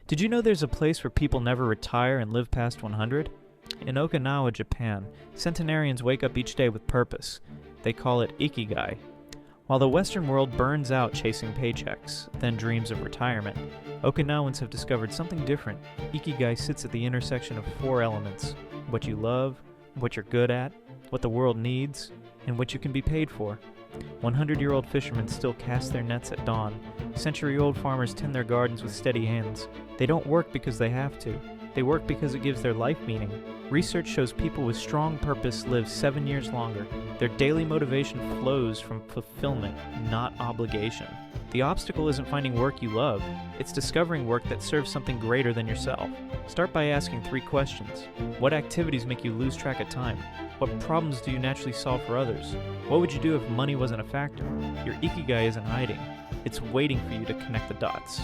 Did you know there's a place where people never retire and live past 100? In Okinawa, Japan, centenarians wake up each day with purpose. They call it ikigai. While the Western world burns out chasing paychecks, then dreams of retirement, Okinawans have discovered something different. Ikigai sits at the intersection of four elements: what you love, what you're good at, what the world needs, and what you can be paid for. 100-year-old fishermen still cast their nets at dawn. Century-old farmers tend their gardens with steady hands. They don't work because they have to. They work because it gives their life meaning. Research shows people with strong purpose live 7 years longer. Their daily motivation flows from fulfillment, not obligation. The obstacle isn't finding work you love. It's discovering work that serves something greater than yourself. Start by asking 3 questions. What activities make you lose track of time? What problems do you naturally solve for others? What would you do if money wasn't a factor? Your ikigai isn't hiding. It's waiting for you to connect the dots.